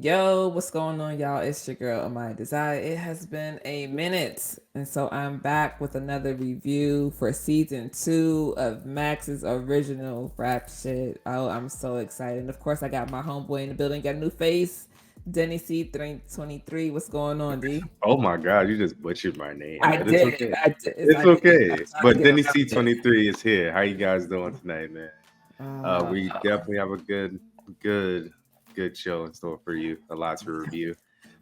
Yo, what's going on, y'all? It's your girl, My Desire. It has been a minute, and so I'm back with another review for season 2 of Max's original rap shit. Oh, I'm so excited. And of course, I got my homeboy in the building, got a new face, Denny C323. What's going on, D? Oh my God, you just butchered my name, I but it's did. okay. I did. It's I did. I'm okay. trying to But get Denny around it. C23 is here. How you guys doing tonight, man? We Uh, definitely have a good, good show in store for you. A lot to review.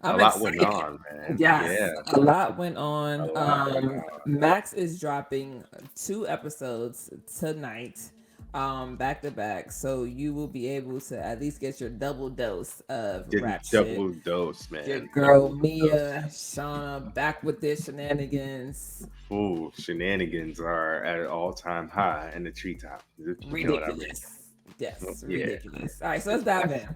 A I'm lot went excited. on, man. Yes, Yeah, a lot went a on. lot went on. Max is dropping 2 episodes tonight, back to back. So you will be able to at least get your double dose of Getting rap shit. double dose, Your man. girl Double dose. Mia, Shawna, back with their shenanigans. Ooh, shenanigans are at an all-time high in the treetop. You know what I mean? Ridiculous. Yes, Yeah, ridiculous. All right, so let's dive in.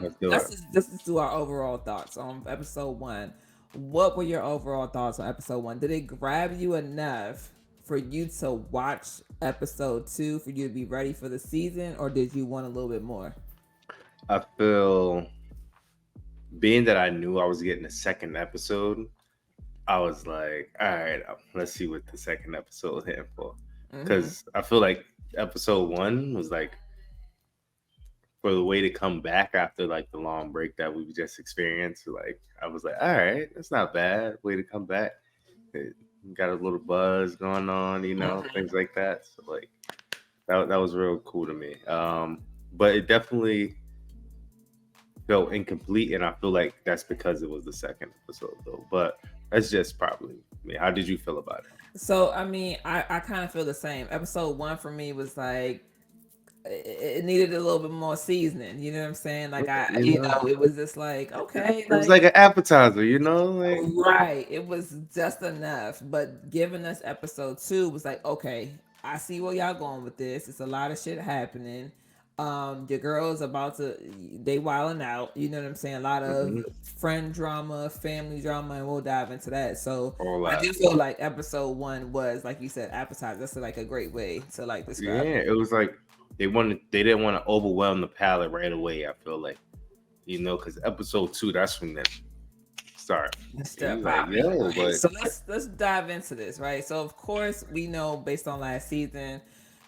let's do it. Let's just do our overall thoughts on episode 1. What were your overall thoughts on episode 1? Did it grab you enough for you to watch episode 2 for you to be ready for the season, or did you want a little bit more? I feel being that I knew I was getting a second episode, I was like, all right, let's see what the second episode hit for. Mm-hmm. Because I feel like episode one was like for the way to come back after like the long break that we just experienced. Like, I was like, all right, that's not bad. Way to come back. It got a little buzz going on, things like that. So, like, that was real cool to me. But it definitely felt incomplete, and I feel like that's because it was the second episode, though. But that's just probably me. How did you feel about it? So I mean, I kind of feel the same. Episode 1 for me was like it needed a little bit more seasoning. You know what I'm saying? Like You know, it was just like okay, it was like like an appetizer, like right. It was just enough. But giving us episode 2 was like okay, I see where y'all going with this. It's a lot of shit happening. Your girl's about to they wilding out. You know what I'm saying? A lot of mhm, friend drama, family drama, and we'll dive into that. So all I that. do feel like episode 1 was like you said, appetizer. That's like a great way to like describe Yeah, it. it was like they didn't want to overwhelm the palate right away. I feel like, because episode two, that's when the start. And Step you like, popping. yo, Right. but So let's dive into this, right? So of course we know based on last season,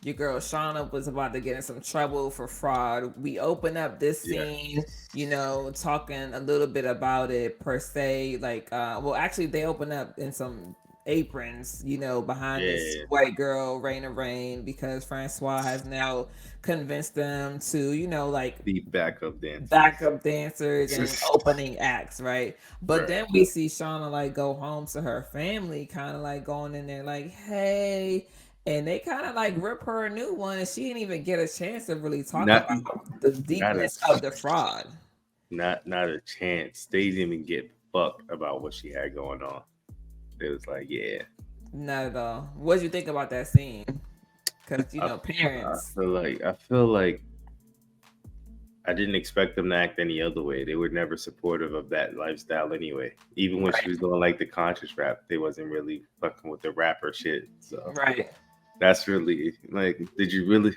your girl Shauna was about to get in some trouble for fraud. We open up this yeah, scene, talking a little bit about it per se. Like well actually they open up in some aprons, behind this yeah, white girl, Raina Rain, because Francois has now convinced them to, like the backup dancers. backup dancers and opening acts, right? But Right. then we see Shauna like go home to her family, kind of like going in there like, hey, and they kind of like rip her a new one, and she didn't even get a chance to really talk Not about the not a deepness of the fraud. not a chance. They didn't even get fucked about what she had going on. It was like, yeah, Not at all. What did you think about that scene? Because I I parents, feel like I didn't expect them to act any other way. They were never supportive of that lifestyle anyway. Even when she right, was doing like the conscious rap, they wasn't really fucking with the rapper shit. So right, that's really like,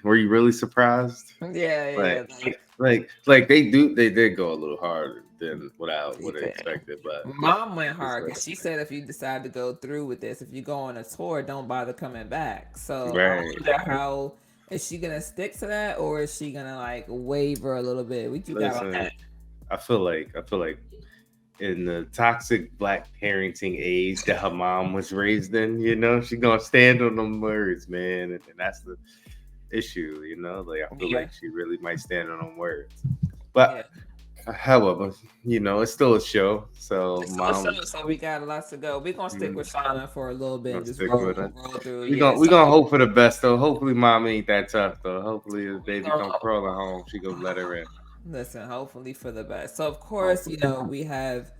were you really surprised? yeah, Like, yeah, like they did go a little harder than what I would have like expected, but Mom went it's hard because she said if you decide to go through with this, if you go on a tour, don't bother coming back. So I right. wonder how is she gonna stick to that or is she gonna like waver a little bit? What you got on Listen, that? I feel like in the toxic black parenting age that her mom was raised in, she gonna stand on them words, man, and that's the issue, Like I feel Yeah, like she really might stand on them words, yeah. but however, it's still a show, so So, mom, so we got lots to go. We're gonna stick mm, with Shauna for a little bit and gonna just stick with it. roll through. We Yeah. gonna we So gonna hope for the best though. Hopefully, mom ain't that tough though. Hopefully, if we baby come gonna crawling home, she gonna let her in. listen, hopefully for the best. So of course, Hopefully, we have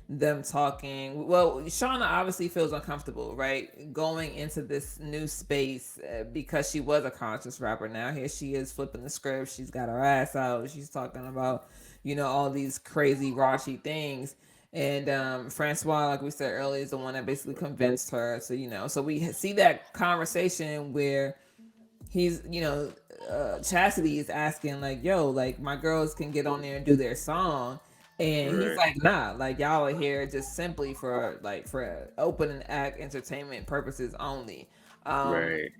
them talking. Well, Shauna obviously feels uncomfortable, right? Going into this new space because she was a conscious rapper. Now here she is flipping the script. She's got her ass out. She's talking about, all these crazy raunchy things. And Francois, like we said earlier, is the one that basically convinced her. So, so we see that conversation where he's Chastity is asking like yo like my girls can get on there and do their song And he's Right. like, nah, like y'all are here just simply for like for opening act entertainment purposes only. Um, Right.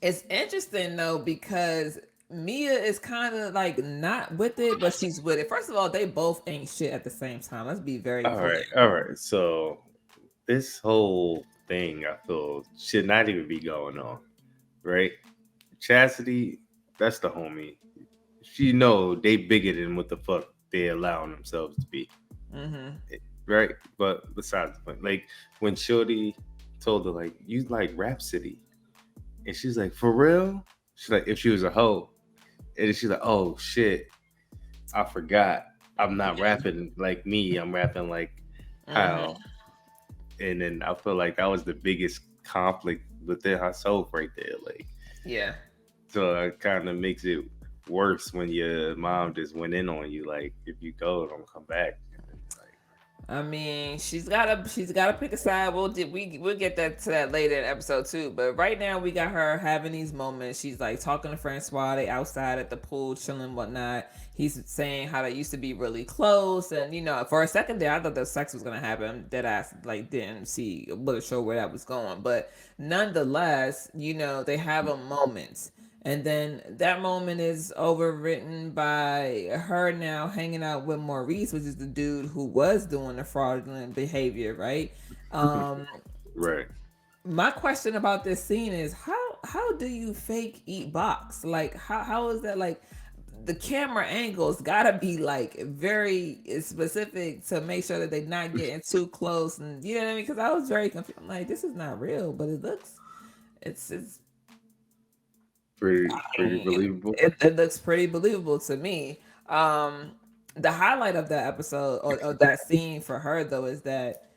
it's interesting though because Mia is kind of like not with it, but she's with it. First of all, they both ain't shit at the same time. Let's be very All clear. right. All right. So this whole thing, I feel, should not even be going on. Right. Chastity, that's the homie. She know they bigger than what the fuck they allowing themselves to be. Mm-hmm. Right. But besides the point, like when Shorty told her like you like Rhapsody, and she's like for real. She's like if she was a hoe, and she's like oh shit, I forgot. I'm not rapping like me. I'm rapping like Mm-hmm. how. And then I feel like that was the biggest conflict within herself right there. Like, Yeah. so it kind of makes it worse when your mom just went in on you. Like, if you go, don't come back. And then, I mean, she's gotta pick a side. We'll get that to that later in episode 2. But right now we got her having these moments. She's like talking to Francois. They outside at the pool chilling, whatnot. He's saying how they used to be really close, and for a second there, I thought that sex was gonna happen. That I like didn't see, wasn't sure where that was going, but nonetheless, they have a moment. And then that moment is overwritten by her now hanging out with Maurice, which is the dude who was doing the fraudulent behavior, right? like, Um, right. my question about this scene is how do you fake eat box? Like how is that like the camera angles gotta be like very specific to make sure that they're not getting too close, and you know what I mean? Because I was very confused. I'm like, this is not real, but it's Pretty believable. it looks pretty believable to me. The highlight of that episode or that scene for her though is that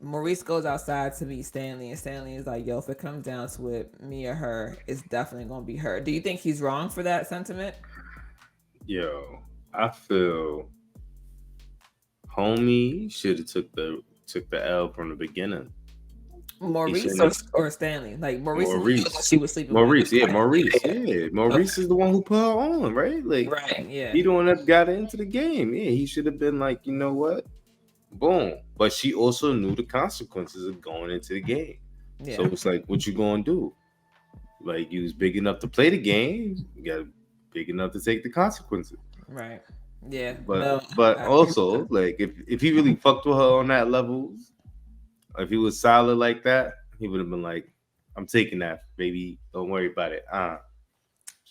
Maurice goes outside to meet Stanley, and Stanley is like, "Yo, if it comes down to it, me or her, it's definitely gonna be her." Do you think he's wrong for that sentiment? Yo, I feel homie should have took the L from the beginning. He Maurice shouldn't or, have. or Stanley? Like Maurice is the one Maurice. she was sleeping with. Maurice, yeah, Maurice, Yeah. yeah. Okay. Maurice is the one who put her on, right? Like Right. Yeah. he the one that got her into the game. Yeah, he should have been like, you know what? Boom. But she also knew the consequences of going into the game. So Yeah. it's like, what you gonna do? Like you was big enough to play the game, you got big enough to take the consequences. Right. Yeah. But No. but I agree with also that. like if he really fucked with her on that level, if he was solid like that, he would have been like, I'm taking that, baby. Don't worry about it. Just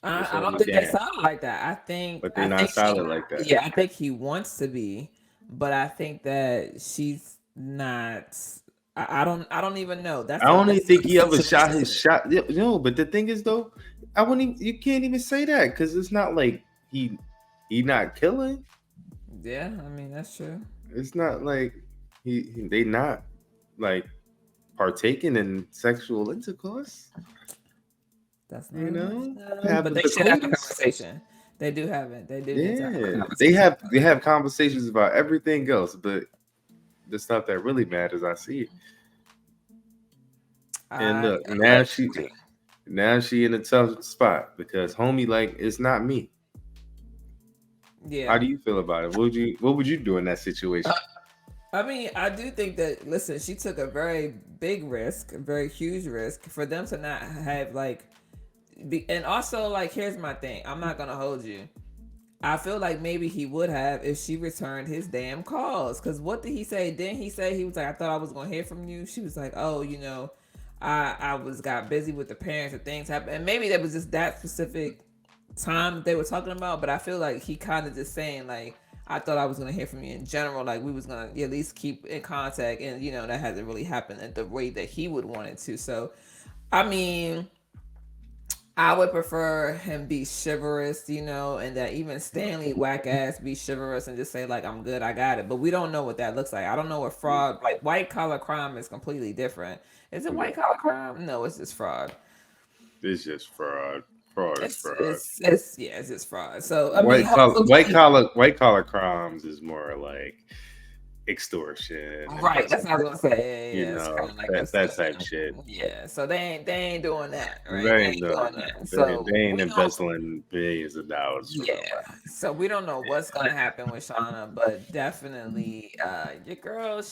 I hold don't me think they down. sound like that. I think But they're I not think he solid like that. yeah, I think he wants to be, but I think that she's not. I don't even know. I don't even That's think a he ever shot situation his to me. shot. No, but the thing is though, I wouldn't. You can't even say that because it's not like he not killing. Yeah, I mean that's true. It's not like they not like partaking in sexual intercourse. That's You not know, but having they the should have a coolest. conversation. They do have it. They do need to have a Yeah, conversation. they have conversations about everything else, but the stuff that really matters, I see it. And I look, allegedly. now she in a tough spot because homie, like, it's not me. How Yeah. do you feel about it? What would you do in that situation? I mean, I do think that listen, she took a very big risk, a very huge risk for them to not have like and also like here's my thing. I'm not gonna hold you. I feel like maybe he would have if she returned his damn calls. Cause what did he say? Didn't he say he was like, I thought I was gonna hear from you? She was like, oh, I was got busy with the parents and things happened. And maybe that was just that specific time that they were talking about. But I feel like he kind of just saying like, I thought I was gonna hear from you in general. Like we was gonna at least keep in contact, and that hasn't really happened at the rate that he would want it to. So, I mean, I would prefer him be chivalrous, and that even Stanley whack ass be chivalrous and just say like I'm good, I got it. But we don't know what that looks like. I don't know what fraud like white collar crime is completely different. Is it white collar crime? No, it's just fraud. It's just fraud. Fraud is fraud. It's just fraud. So I mean, hopefully, White collar crimes is more like extortion and Right, that's what I was gonna say. Yeah, it's kind of like that type extortion. shit. Yeah, so they ain't doing that, right? They They ain't ain't doing doing that. that. They So ain't we don't. embezzling billions of dollars from Yeah, nobody. so we don't know what's gonna happen with Shauna, but definitely, your girl,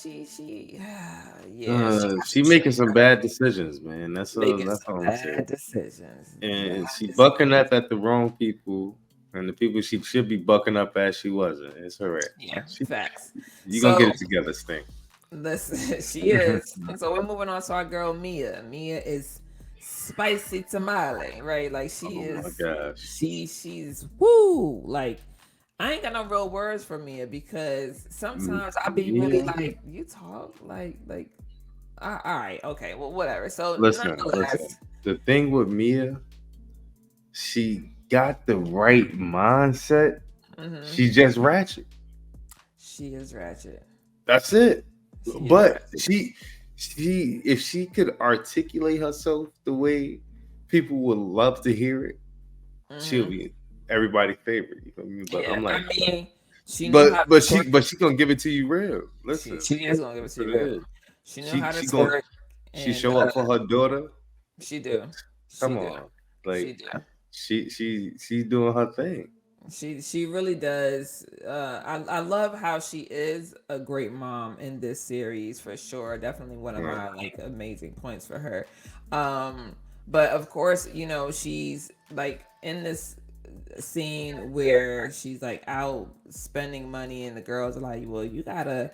yeah, she got She some making shit. some bad decisions, man. Making That's some all I'm saying. bad decisions. And Bad she bucking decisions. up at the wrong people, and the people she should be bucking up at, she wasn't. It's all right. Yeah, She, facts. you gonna get So it together, Sting. listen, she is. So we're moving on to our girl Mia. Mia is spicy tamale, right? Like she Oh my is. gosh. She's woo. Like I ain't got no real words for Mia because Mm, sometimes I be really Mia, like you talk like. All right, okay, well, whatever. So listen. nonetheless, The thing with Mia, she got the right mindset. hmm She just ratchet. she is ratchet. That's it. She is But ratchet. if she could articulate herself the way people would love to hear it, she'll hmm be everybody's favorite. You feel me? But Yeah, I'm I like, mean, she knew how to twerk. but she gonna give it to you real. Listen, She is gonna give it that's to what you it real. is. She knew how to She gonna twerk, she and show up for her daughter. she do, she Come do, on, she like do. she's doing her thing. She really does. I love how she is a great mom in this series for sure. Definitely one of Right, my like amazing points for her. Um, but of course, she's like in this scene where she's like out spending money, and the girls are like, "Well, you gotta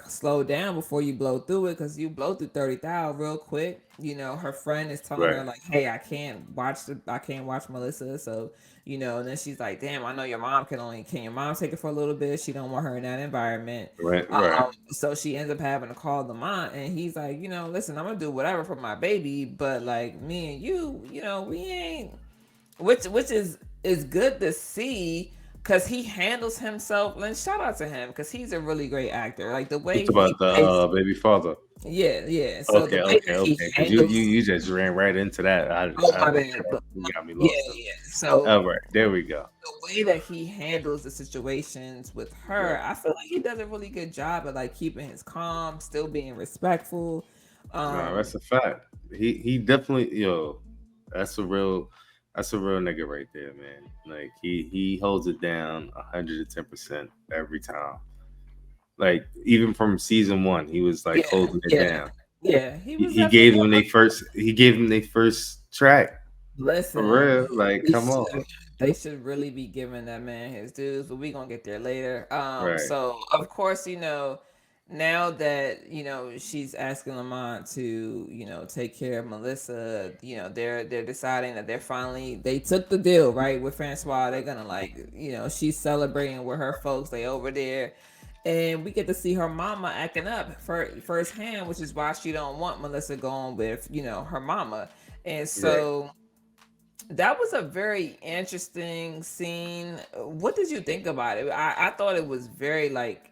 slow down before you blow through it, because you blow through 30,000 real quick." Her friend is telling right, her like, "Hey, I can't watch Melissa." So, and then she's like, "Damn, I know your mom can your mom take it for a little bit? She don't want her in that environment." right. So she ends up having to call the mom, and he's like, "Listen, I'm gonna do whatever for my baby, but like me and you, we ain't." Which is good to see, because he handles himself. And shout out to him, because he's a really great actor. Like the way It's he about the plays. baby father. Yeah, yeah. So the way that he Okay. Because handles. you just ran right into that. Oh I my bad. But you got me yeah, lost. yeah. So All right, there we go. the way that he handles the situations with her, Right. I feel like he does a really good job at like keeping his calm, still being respectful. No, Um, that's a fact. He definitely that's a real that's a real nigga right there, man. Like he holds it down 110% every time. Like even from season one, he was like yeah, holding it yeah, down. yeah. He was He gave definitely them he gave them their first track for Listen, real. Like we come should, on, they should really be giving that man his dues, but we gonna get there later. right, So of course, now that she's asking Lamont to take care of Melissa, they're deciding that they took the deal right with Francois. They're gonna like she's celebrating with her folks. They over there. And we get to see her mama acting up firsthand, which is why she don't want Melissa going with her mama. And right. so that was a very interesting scene. What did you think about it? I thought it was very like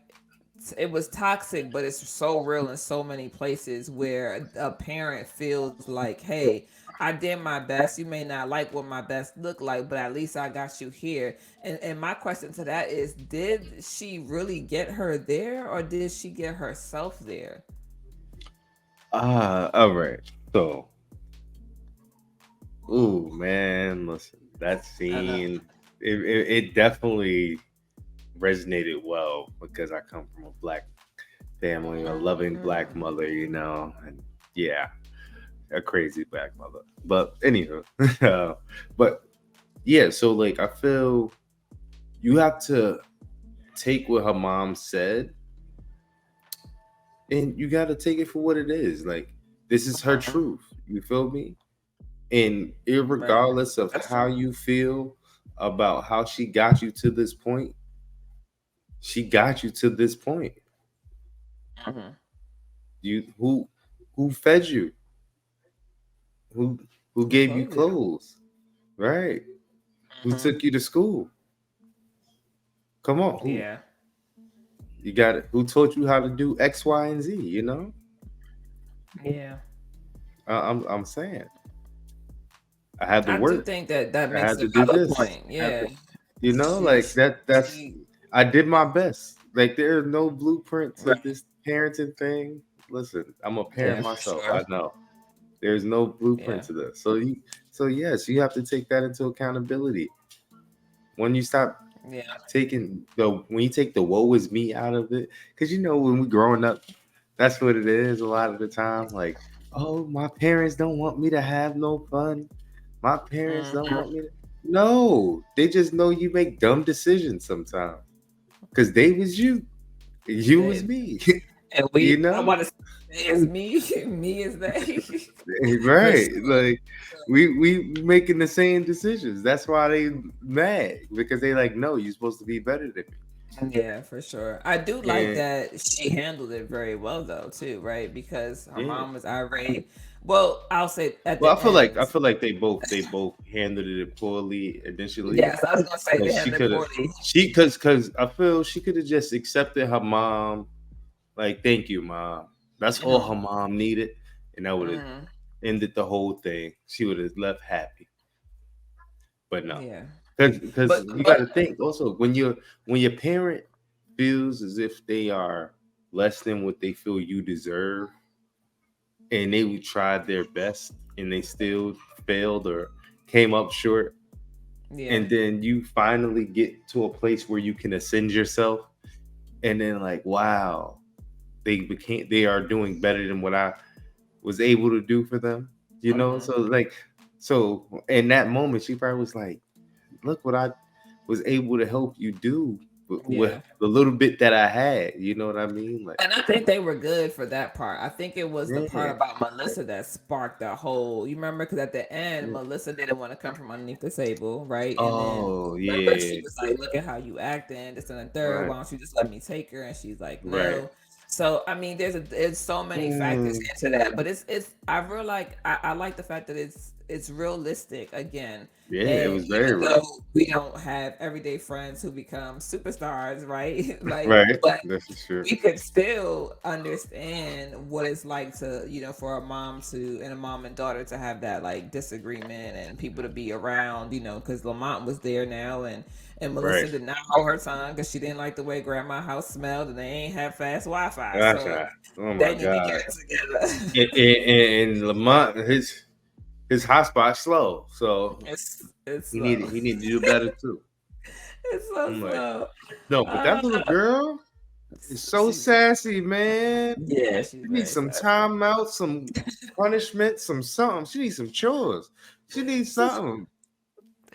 it was toxic, but it's so real in so many places where a parent feels like, "Hey, I did my best. You may not like what my best look like, but at least I got you here." And my question to that is, did she really get her there, or did she get herself there? All right. So, ooh man, listen, that I know. scene it definitely resonated well because I come from a black family, a loving black Mm, mother, and yeah, a crazy black mother. But anywho, but yeah, so like I feel you have to take what her mom said and you got to take it for what it is. Like this is her uh-huh. truth. You feel me? And Right. regardless of That's how true. you feel about how she got you to this point, she got you to this point. Hmm. You who fed you? Who who Who gave you clothed you? clothes? Right? Who Hmm. took you to school? Come on, who Yeah. you got it? Who taught you how to do X, Y, and Z? You know, Yeah. I'm saying I had to I do work. think that I makes had a to do valid this. point. I had Yeah. to, She, like she, that. That's she. I did my best. Like there are no blueprint to Right. this parenting thing. Listen, I'm a parent Yeah, for myself. sure. I know there's no blueprint Yeah. to this. So yes, you have to take that into accountability. When you stop Yeah. when you take the woe is me out of it, because when we growing up, that's what it is a lot of the time. Like, oh, my parents don't want me to have no fun. My parents don't Hmm. want me to. No, they just know you make dumb decisions sometimes. Cause they was you, you was They, me. and you I know, want to say it's me, me is they, for right? sure. Like we making the same decisions. That's why they mad because they like, no, you're supposed to be better than Yeah, for sure. I do me. like And that she handled it very well, though, too, right? Because her yeah, mom was irate. Well, I'll say at well, the I end. feel like they both handled it poorly initially. Yes, I was gonna say they But she handled it could have poorly. she because I feel she could have just accepted her mom. Like, thank you, mom. That's all Hmm. her mom needed, and that would have Hmm. ended the whole thing. She would have left happy. But no, Yeah, because but you got to think also when your parent feels as if they are less than what they feel you deserve, and they would try their best and they still failed or came up short, yeah, and then you finally get to a place where you can ascend yourself, and then like, wow, they are doing better than what I was able to do for them. hmm, So in that moment, she probably was like, look what I was able to help you do with yeah. the little bit that I had. You know what I mean? Like, And I think they were good for that part. I think it was the part yeah, about Melissa that sparked that whole. You remember, because at the end, yeah. Melissa didn't want to come from underneath the table, right? And then Oh remember, she yeah, was like, "Look at how you acting, this and the third. right, Why don't you just let me take her?" And she's like, right. "No." So I mean, there's so many factors Mm, into that, but it's I real like I like the fact that it's realistic again. yeah, it And was very even real. though we don't have everyday friends who become superstars, right? Like, Right, but this is true. we could still understand what it's like to, for a mom to and a mom and daughter to have that like disagreement and people to be around, because Lamont was there now, and Right. Melissa did not hold her tongue because she didn't like the way grandma house smelled and they ain't have fast Wi-Fi, Gosh, so oh my they need to god. get it together. And Lamont, his hotspot slow, so It's he slow. needed he needed to do better too. It's so I'm like, slow. no, but that uh, little girl is so she's sassy, man. yeah, she's She needs very some sassy. time out, some punishment, some something. She needs some chores. She needs something.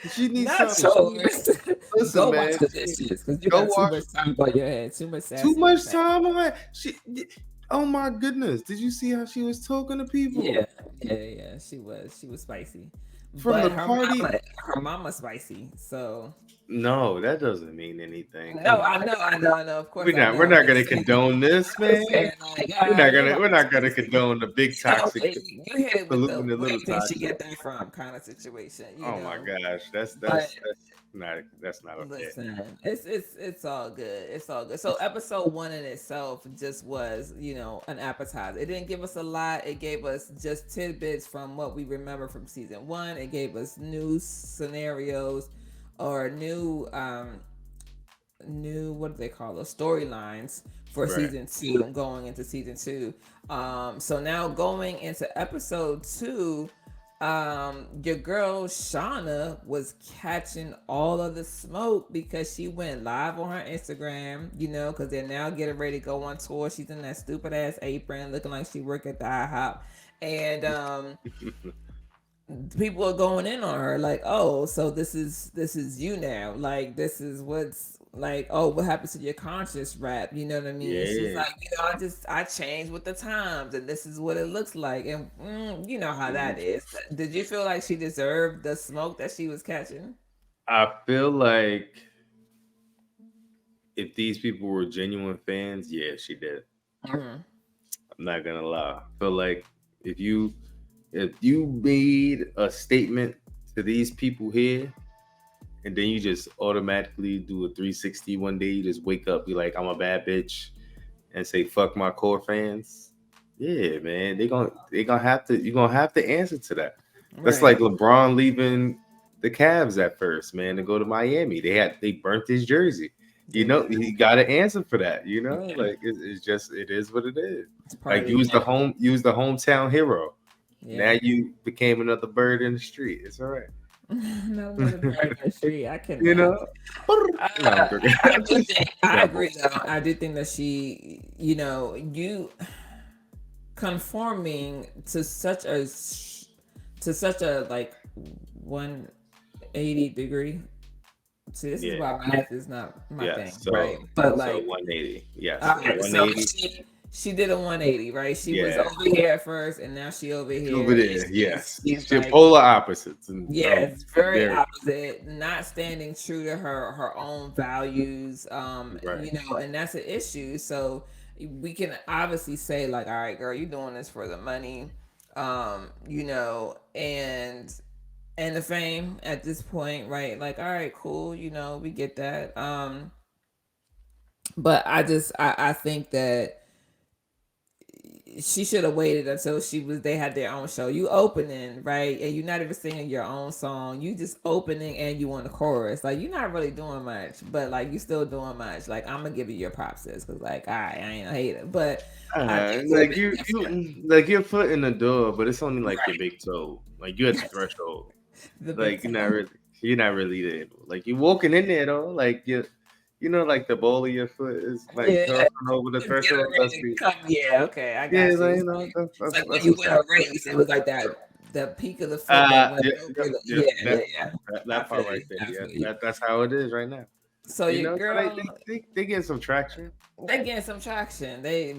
She needs Not something. chores. Listen, Go wash man. the dishes because you Go got too wash. much time on your head. Too much Too sassiness much happening. time on her. Oh my goodness. Did you see how she was talking to people Yeah, yeah. She was spicy, from but the her party? mama spicy. So No, that doesn't mean anything. no, Come on. I know. Of course, I We're know. not gonna condone this, I'm just man. saying, like, your We're mama's not gonna spicy. condone the big toxic You hit it with the polluting the where little you think she toxic. get that from kind of situation, Oh my gosh, But that's not okay. listen, it's all good. It's all good. So episode one in itself just was, an appetizer. It didn't give us a lot. It gave us just tidbits from what we remember from season one. It gave us new scenarios or new what do they call those storylines for Right. season two and going into season two. So now going into episode two, your girl Shawna was catching all of the smoke because she went live on her Instagram, because they're now getting ready to go on tour. She's in that stupid ass apron looking like she worked at the IHOP. And people are going in on her like, oh, so this is you now, like this is what's like, oh, what happens to your conscious rap, you know what I mean? And she's Yeah. like, I changed with the times and this is what it looks like, and you know how Mhm. that is. Did you feel like she deserved the smoke that she was catching? I feel like if these people were genuine fans, yeah, she did. Hmm. I'm not gonna lie. I feel like if you if you made a statement to these people here, and then you just automatically do a 360 one day, you just wake up, be like, I'm a bad bitch, and say fuck my core fans. Yeah, man, they gonna have to you're gonna have to answer to that. That's like Right. LeBron leaving the Cavs at first, man, to go to Miami. They burnt his jersey. You They know, do. you got to answer for that. You know, Yeah, like it's just it is what it is. it's part of Like the identity. use the hometown hero. Now Yeah. you became another bird in the street. It's all right. Not another bird in the tree. I You cannot. know. No, I'm joking. I do think I Devil. agree though. I do think that she, you conforming to such a like 180 degree. See, this is Yeah. why math is not my Yes. thing, right? So But so like, 180. Yes. all A right, so 180. she did a 180, right? She was Yeah. over here at first, and now she over Over here, and there. she's Yes. she's She like, polar opposites and yeah, it's very very opposite, not standing true to her own values, right. and that's an issue. So we can obviously say like, all right, girl, you're doing this for the money, and the fame at this point, right? Like, all right, cool, we get that. But I think that she should have waited until they had their own show. You opening, right? And you're not even singing your own song. You just opening and you on the chorus. Like, you're not really doing much, but like you still doing much. Like, I'm gonna give you your props, sis, because like, all right, I ain't a hater. But I think it would have Like been different. like your foot in the door, but it's only like your Right. big toe. Like you at the threshold. The big Like time. you're not really there. Like you walking in there though. Like like the ball of your foot is like Yeah. crossing over the Just get threshold. That's ready to the come. Yeah, okay, I yeah. got you. Like It's like, it's like when that's you what's win a up. race, it was like that peak of the foot that went over the, Yeah. yeah, yeah, yeah. I That feel part right you. there. I Yeah, feel you. that's how it is right now. So your So they girl, they get some traction. they getting some traction. They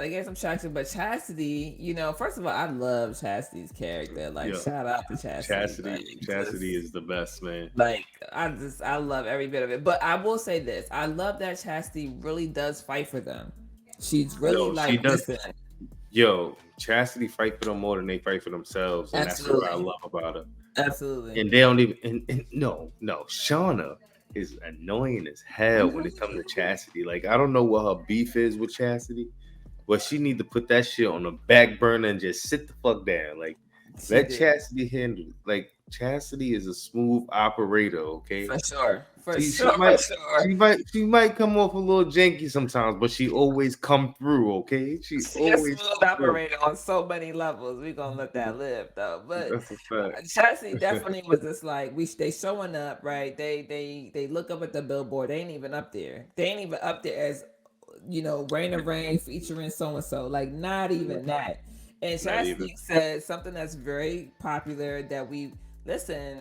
get some traction. But Chastity, first of all, I love Chastity's character. Like, Yeah, shout out to Chastity. Chastity is the best man. Like, I love every bit of it. But I will say this: I love that Chastity really does fight for them. She's really Yo, she like, does. listen, Yo, Chastity fight for them more than they fight for themselves, and that's what I absolutely, love about her. absolutely. And they don't even. And no, Shauna is annoying as hell when it comes to Chastity. Like I don't know what her beef is with Chastity, but she need to put that shit on the back burner and just sit the fuck down. Like She let did. Chastity handle it. Like Chastity is a smooth operator. Okay, For sure. For she sure. For might. sure. She might come off a little janky sometimes, but she always come through. Okay, she She a always smooth come through. operator on so many levels. We gonna let that live though. But That's a fact. Chelsea definitely was just like, they showing up, right? They look up at the billboard. They ain't even up there. They ain't even up there as, Rain of Rain featuring so and so. Like, not even that. And Not even. Chastity said something that's very popular that we listen.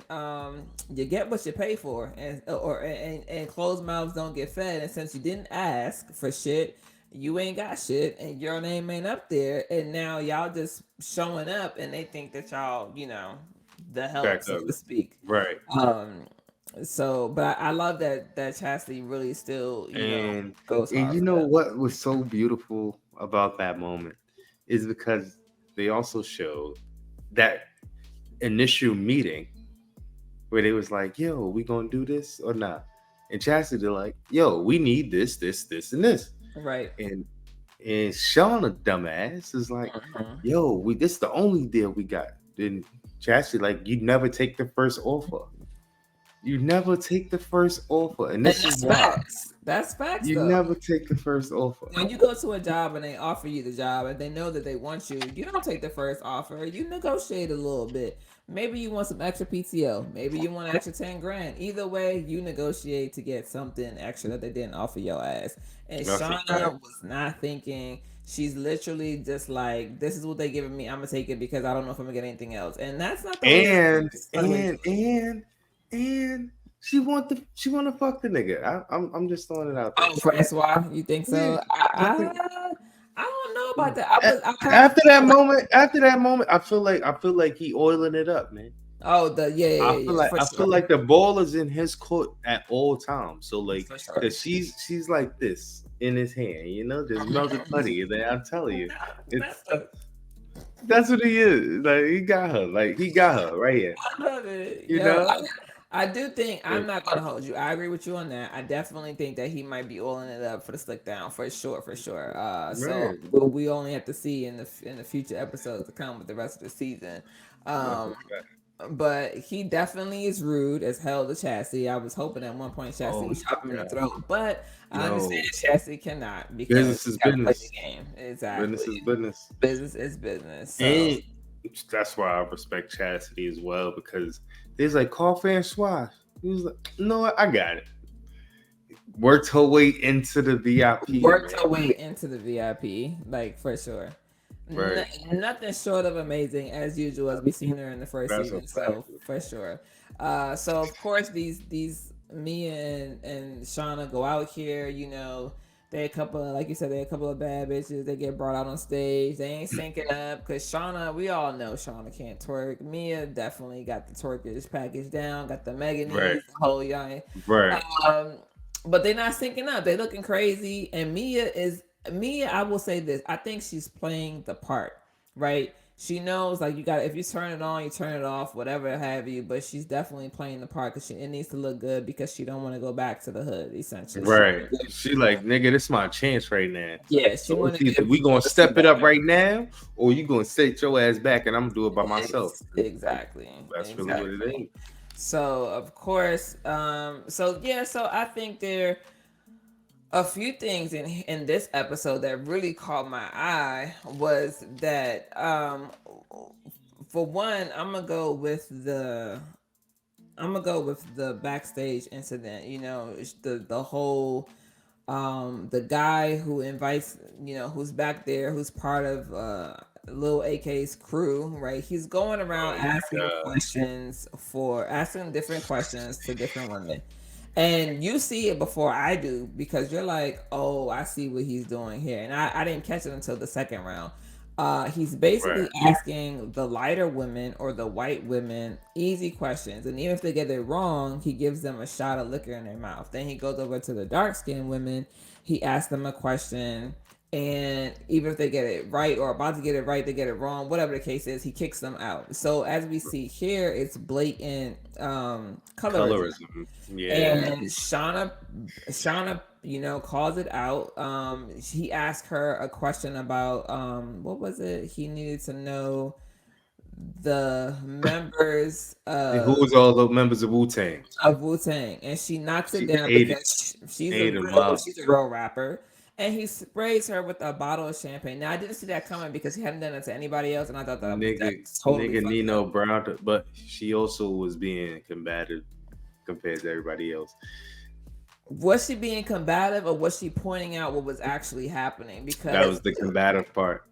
You get what you pay for, and closed mouths don't get fed. And since you didn't ask for shit, you ain't got shit, and your name ain't up there. And now y'all just showing up, and they think that y'all, the help, Back so up. to speak. Right. Um, so, but I love that Chastity really still, And goes hard you for know them. what was so beautiful about that moment is because they also showed that initial meeting where they was like, "Yo, we gonna do this or not?" And Chastity like, "Yo, we need this, and this." Right. And Shauna, dumbass, is like, Mhm. "Yo, we this the only deal we got." Then Chastity like, "You never take the first offer. You never take the first offer, and And this is that's why." facts. That's facts, You though. never take the first offer. When you go to a job and they offer you the job and they know that they want you, you don't take the first offer. You negotiate a little bit. Maybe you want some extra PTO. Maybe you want an extra 10 grand. Either way, you negotiate to get something extra that they didn't offer your ass. And That's a fact. Shauna was not thinking. She's literally just like, this is what they giving me. I'm gonna take it because I don't know if I'm gonna get anything else. And that's not the way to. And It's not the way to and do it. and and she want to fuck the nigga. I'm just throwing it out there. Oh, Francois, you think Yeah. so? I think I don't know about that. I kind of after that feel like, moment, I feel like he oiling it up, man. oh, for I feel sure, like the ball is in his court at all times. So like, for sure. cause she's like this in his hand, just melted putty. And then I'm telling you, it's That's a, that's what he is. Like he got her. Like he got her right here. I love it. You Yo, know. I do think Yeah. I'm not gonna hold you. I agree with you on that. I definitely think that he might be oiling it up for the slick down for sure, for sure. So Right. we only have to see in the future episodes to come with the rest of the season. That's a Um, fact. but he definitely is rude as hell to Chastity. I was hoping at one point Chastity Oh would chop him in the yeah. throat, but I understand No. Chastity cannot because Business you is got to play the business. game. Business Exactly. is business. Business is business. So And that's why I respect Chastity as well, because there's like coffee and swash. He was like, you know what? I got it. Worked her way into the VIP, worked man. her way into the VIP, like for sure. Right. Nothing short of amazing as usual as we seen her in the first That's a season. So fact. for sure. So of course these Mia and Shauna go out here. You know, they a couple of, like you said, they a couple of bad bitches. They get brought out on stage. They ain't syncing up because Shauna. We all know Shauna can't twerk. Mia definitely got the twerkers package down. Got the mega Right. knees, the whole young. Right. Um, but they're not syncing up. They looking crazy, and Mia. I will say this: I think she's playing the part, right? She knows, like, you got, if you turn it on, you turn it off, whatever have you. But she's definitely playing the part because it needs to look good because she don't want to go back to the hood. Essentially, she Right. She like, nigga, this my chance right now. yeah, she So want it's to either give we gonna people the see step it up better. right now, or you gonna set your ass back, and I'm gonna do it by myself. Exactly, That's really what it exactly. is. So of course, so yeah, so I think there a few things in this episode that really caught my eye was that for one, I'm gonna go with the backstage incident. You know, the whole the guy who invites, you know, who's back there, who's part of Lil AK's crew, right? He's going around Oh my asking god. questions for asking different questions to different women. And you see it before I do because you're like, oh, I see what he's doing here. And I didn't catch it until the second round. He's Right. basically asking the lighter women or the white women easy questions. And even if they get it wrong, he gives them a shot of liquor in their mouth. Then he goes over to the dark skinned women. He asks them a question. And even if they get it right or about to get it right, they get it wrong, whatever the case is, he kicks them out. So as we see here, it's blatant colorism. Colorism. Yeah. And Shauna, you know, calls it out. He asked her a question about what was it? He needed to know the members Who was all the members of Wu Tang? of Wu Tang, and she knocks it She down ate it. because she's Ate him up. she's a real rapper. And he sprays her with a bottle of champagne. Now I didn't see that coming because he hadn't done it to anybody else, and I thought that Nigga, was totally nigga fucked Nino up. Brown, but she also was being combative compared to everybody else. Was she being combative or was she pointing out what was actually happening? That Because was the combative part.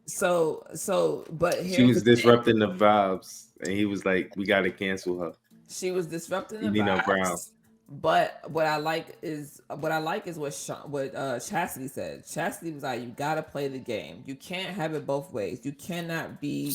but She here's the was thing: disrupting the vibes, and he was like, "We got to cancel her." she was disrupting the Nino Brown. vibes. But what I like is what Chastity said. Chastity was like, "You gotta play the game. You can't have it both ways. You cannot be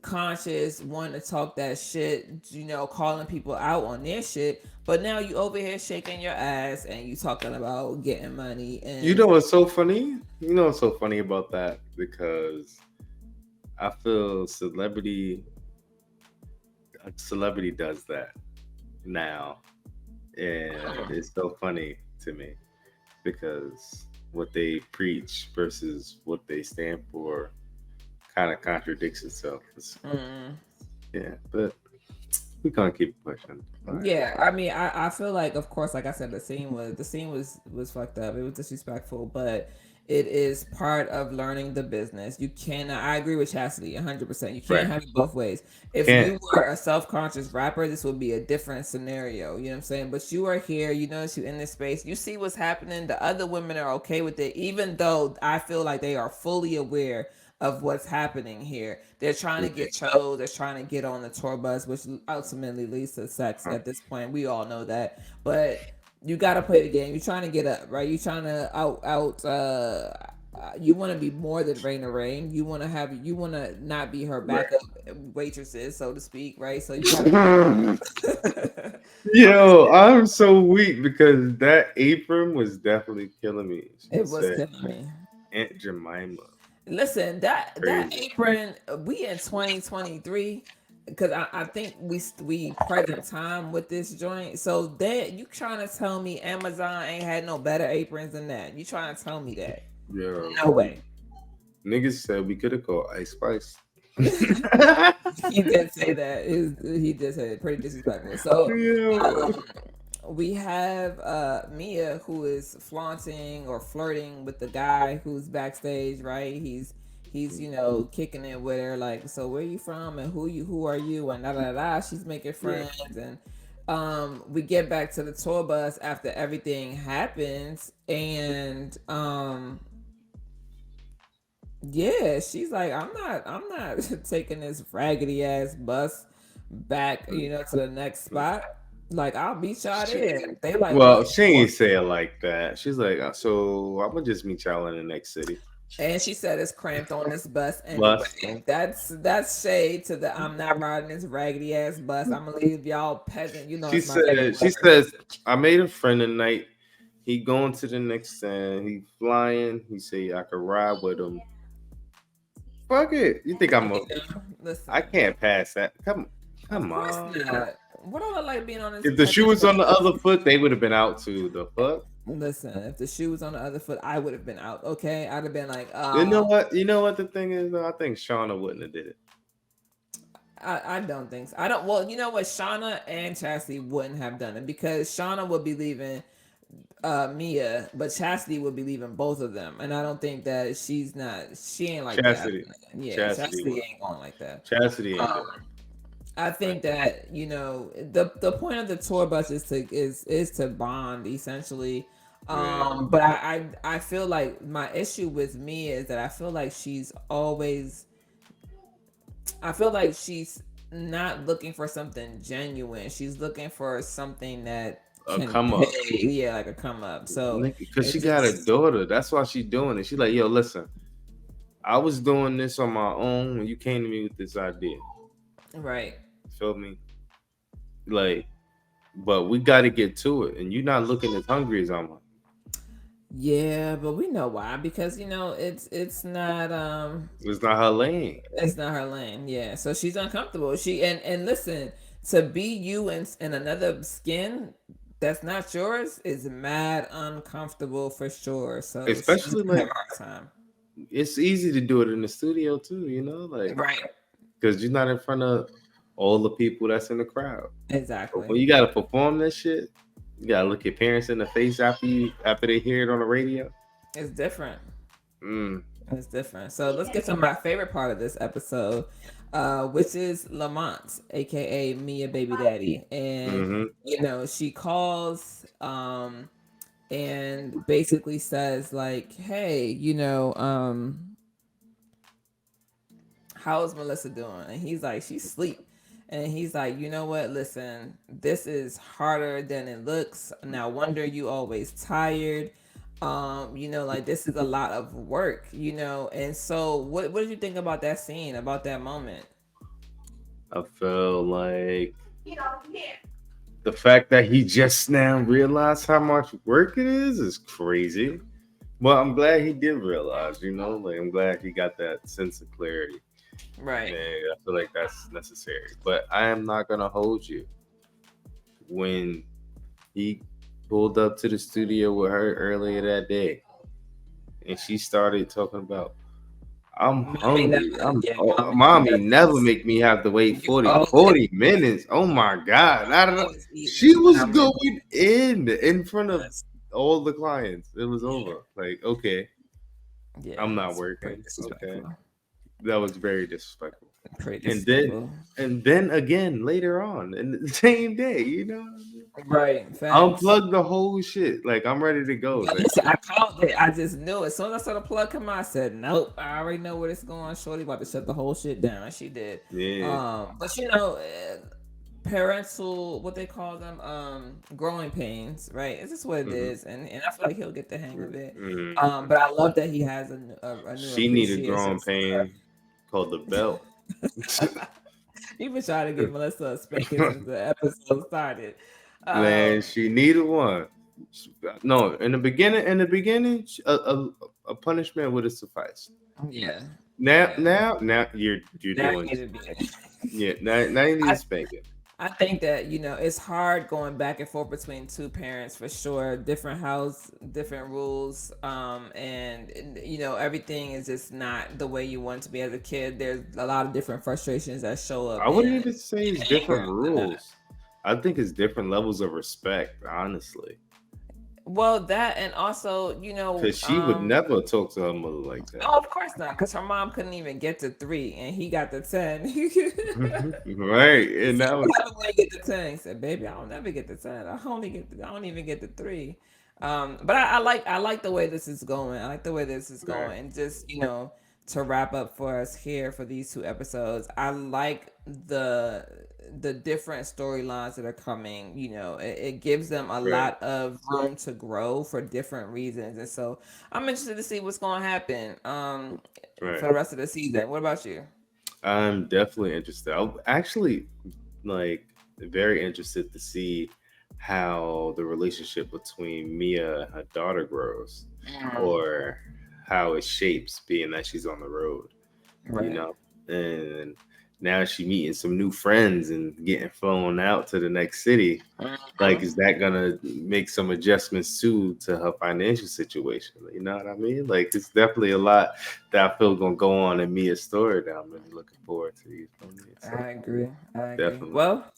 conscious, wanting to talk that shit, you know, calling people out on their shit. But now you over here shaking your ass and you talking about getting money You and know what's so funny? You know what's so funny about that? Because I feel a celebrity does that now, and it's so funny to me because what they preach versus what they stand for kind of contradicts itself. mm, Yeah, but we can't keep pushing. All right. yeah, I mean, I feel like, of course, like I said, the scene was fucked up. It was disrespectful, but it is part of learning the business. You cannot. I agree with Chastity 100%. You can't Right. have it both ways. If Can't. you were a self conscious rapper, this would be a different scenario. You know what I'm saying? But you are here. You notice you in this space. You see what's happening. The other women are okay with it, even though I feel like they are fully aware of what's happening here. They're trying to get chose. They're trying to get on the tour bus, which ultimately leads to sex. At this point, we all know that. But you got to play the game. You're trying to get up, right? You're trying to out. You want to be more than Raina Rain. You want to have. You want to not be her Right. backup waitresses, so to speak, right? So you got. Yo, I'm so weak because that apron was definitely killing me. She It was said killing me. Aunt Jemima. Listen, that Crazy. apron, we in 2023, because I think we present time with this joint. So that you trying to tell me Amazon ain't had no better aprons than that? You trying to tell me that? Yo, No way. niggas said we could have called Ice Spice. He did say that. He did say it pretty disrespectful. So Yo. we have Mia, who is flaunting or flirting with the guy who's backstage, right? He's kicking it with her, like, so where you from and who are you, and da da da. She's making Right. friends, and we get back to the tour bus after everything happens, and yeah, she's like, I'm not taking this raggedy ass bus back, to the next spot. Like, I'll beat y'all She, there. They like, well, what? she ain't say it like that. She's like, so I'm gonna just meet y'all in the next city. And she said it's cramped on this bus Bus. anyway. That's shade to the I'm not riding this raggedy ass bus. I'm gonna leave y'all peasant. It's my favorite She word. says, I made a friend tonight. He going to the next stand. He flying. He say I could ride with him. Fuck it. You think I'm a? Listen, I can't pass that. of Come course on. not. What do I like being on this If the shoe peasant was on the bus? other foot, they would have been out too. The fuck. Listen, if the shoe was on the other foot, I would have been out. Okay, I'd have been like, You know what? You know what the thing is though? I think Shauna wouldn't have did it. I don't think so. I don't. Well, you know what? Shauna and Chastity wouldn't have done it because Shauna would be leaving Mia, but Chastity would be leaving both of them, and I don't think that she's not. She ain't like that. Chastity. Yeah, Chastity Chastity would. ain't going like that. Chastity ain't Um, doing it. I think that the point of the tour bus is to bond essentially. Yeah. But I feel like my issue with Mia is that I feel like she's not looking for something genuine. She's looking for something that A can come pay. up. Yeah, like a come up. So Because she it got a just daughter. That's why she doing it. She like, yo, listen, I was doing this on my own when you came to me with this idea. right. Feel me? Like, but we got to get to it. And you're not looking as hungry as I'm. Yeah, but we know why because It's not her lane. it's not her lane. Yeah, so she's uncomfortable. And listen, to be you in another skin that's not yours is mad uncomfortable for sure. So she's Especially gonna have like, a hard time. it's easy to do it in the studio too, like, Right. because you're not in front of all the people that's in the crowd. But Exactly. when you got to perform this shit, you got to look your parents in the face after they hear it on the radio. It's different. Mm. It's different. So let's get to my favorite part of this episode, which is Lamont, aka Mia Baby Daddy. And Mm-hmm. she calls and basically says like, hey, how's Melissa doing? And he's like, she's asleep. And he's like, you know what? Listen, this is harder than it looks. Now, wonder you always tired. Like this is a lot of work, And so, what did you think about that scene, about that moment? I feel like the fact that he just now realized how much work it is crazy. Well, I'm glad he did realize, like I'm glad he got that sense of clarity. Right. And I feel like that's necessary. But I am not gonna hold you. When he pulled up to the studio with her earlier that day, and she started talking about, I'm Mommy hungry. never, yeah, Mommy never never eats. make me have to wait You 40, always, 40 minutes. Oh my God. I don't know. always eating She was when I'm going in front of yes. all the clients. It was Yeah, over. Like, okay, yeah, I'm not it's pretty working. Okay. disrespectful. That was very disrespectful. Pretty And then disrespectful. again later on in the same day, Right, facts. unplug the whole shit. Like I'm ready to go. But Like, listen, I called it. I just knew it. As soon as I saw the plug come out, I said, "Nope, I already know where it's going." Shorty about to shut the whole shit down. And she did. yeah. But parental, what they call them, growing pains, right? It's just what it Mm-hmm. is, and I feel like he'll get the hang of it. Mm-hmm. But I love that he has a new She needed appreciation growing for her. pain called the belt. You've been trying to give Melissa a spanking since the episode started. Man, Um, she needed one. No, a punishment would have sufficed. yeah, Now, yeah. now, now you're Now you doing. need to be. Yeah, now you need I to spank it. I think that, it's hard going back and forth between two parents for sure. Different house, different rules, and everything is just not the way you want it to be as a kid. There's a lot of different frustrations that show up I wouldn't in even say it's anger different and whatnot. rules. I think it's different levels of respect, honestly. Well, that and also, Because she would never talk to her mother like that. oh, of course not, because her mom couldn't even get to 3, and he got to 10. Right. He And said, that "You was haven't want to get to 10." He said, "Baby, I don't never get to 10. I don't even get to 3." But I like the way this is going. I like the way this is right. going, and just to wrap up for us here for these 2 episodes, I like the different storylines that are coming. It gives them a Right. lot of room to grow for different reasons, and so I'm interested to see what's going to happen for Right. the rest of the season. What about you? I'm definitely interested. I'm actually like very interested to see how the relationship between Mia and her daughter grows, or how it shapes, being that she's on the road, you Right. know. And now she meeting some new friends and getting flown out to the next city. Like, is that gonna make some adjustments too to her financial situation? You know what I mean? Like, it's definitely a lot that I feel gonna go on in Mia's story that I'm really looking forward to. You feel me? So I agree. I agree. definitely. Well,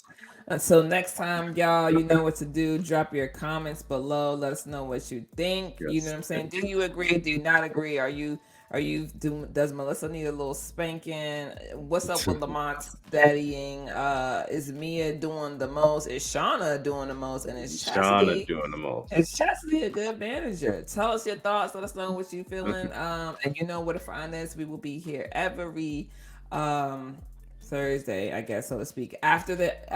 until next time, y'all, you know what to do. Drop your comments below. Let us know what you think. You know Yes. what I'm saying? Do you agree? Do you not agree? Does Melissa need a little spanking? What's up with Lamont's daddying? Is Mia doing the most? Is Shauna doing the most? And Shauna doing the most. Is Chastity a good manager? Tell us your thoughts. Let us know what you feeling. And you know where to find us. We will be here every um Thursday, I guess, so to speak. After the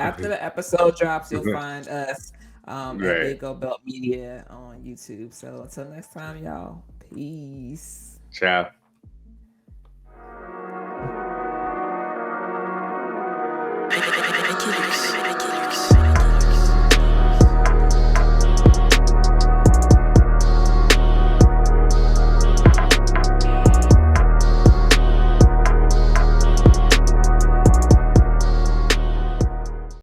episode drops, you'll find us at Right. Big Go Belt Media on YouTube. So until next time, y'all. Peace. Ciao. I keep